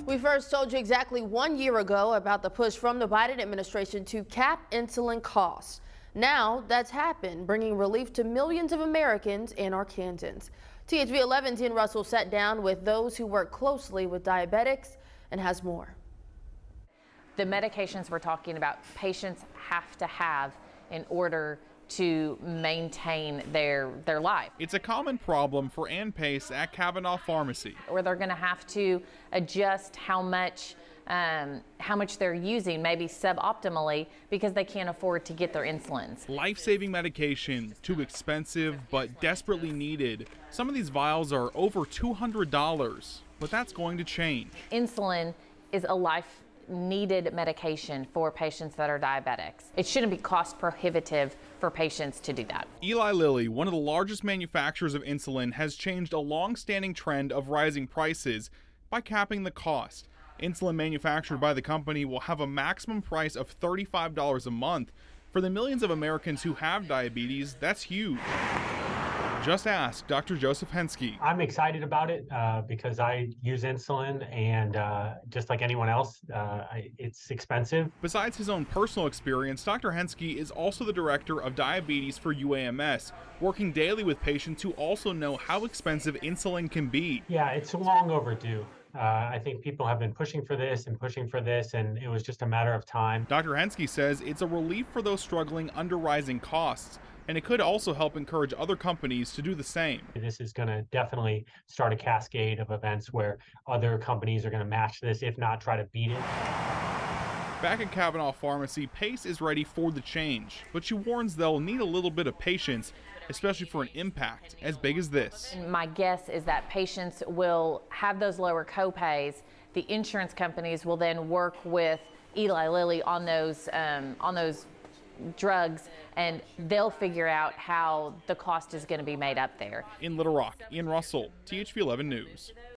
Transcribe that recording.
We first told you exactly 1 year ago about the push from the Biden administration to cap insulin costs. Now that's happened, bringing relief to millions of Americans and Arkansans. THV 1110 Russell sat down with those who work closely with diabetics and has more. The medications we're talking about, patients have to have in order to maintain their life. It's a common problem for Ann Pace at Kavanaugh Pharmacy. Or they're going to have to adjust how much they're using, maybe suboptimally, because they can't afford to get their insulins. Life-saving medication, too expensive but desperately needed. Some of these vials are over $200, but that's going to change. Insulin is a life-needed medication for patients that are diabetics. It shouldn't be cost prohibitive for patients to do that. Eli Lilly, one of the largest manufacturers of insulin, has changed a long-standing trend of rising prices by capping the cost. Insulin manufactured by the company will have a maximum price of $35 a month. For the millions of Americans who have diabetes, that's huge. Just ask Dr. Joseph Henske. I'm excited about it because I use insulin, and just like anyone else, it's expensive. Besides his own personal experience, Dr. Henske is also the director of diabetes for UAMS, working daily with patients who also know how expensive insulin can be. Yeah, it's long overdue. I think people have been pushing for this, and it was just a matter of time. Dr. Henske says it's a relief for those struggling under rising costs, and it could also help encourage other companies to do the same. This is going to definitely start a cascade of events where other companies are going to match this, if not try to beat it. Back at Kavanaugh Pharmacy, Pace is ready for the change, but she warns they'll need a little bit of patience, especially for an impact as big as this. My guess is that patients will have those lower copays. The insurance companies will then work with Eli Lilly on those drugs, and they'll figure out how the cost is going to be made up there. In Little Rock, Ian Russell, THV 11 News.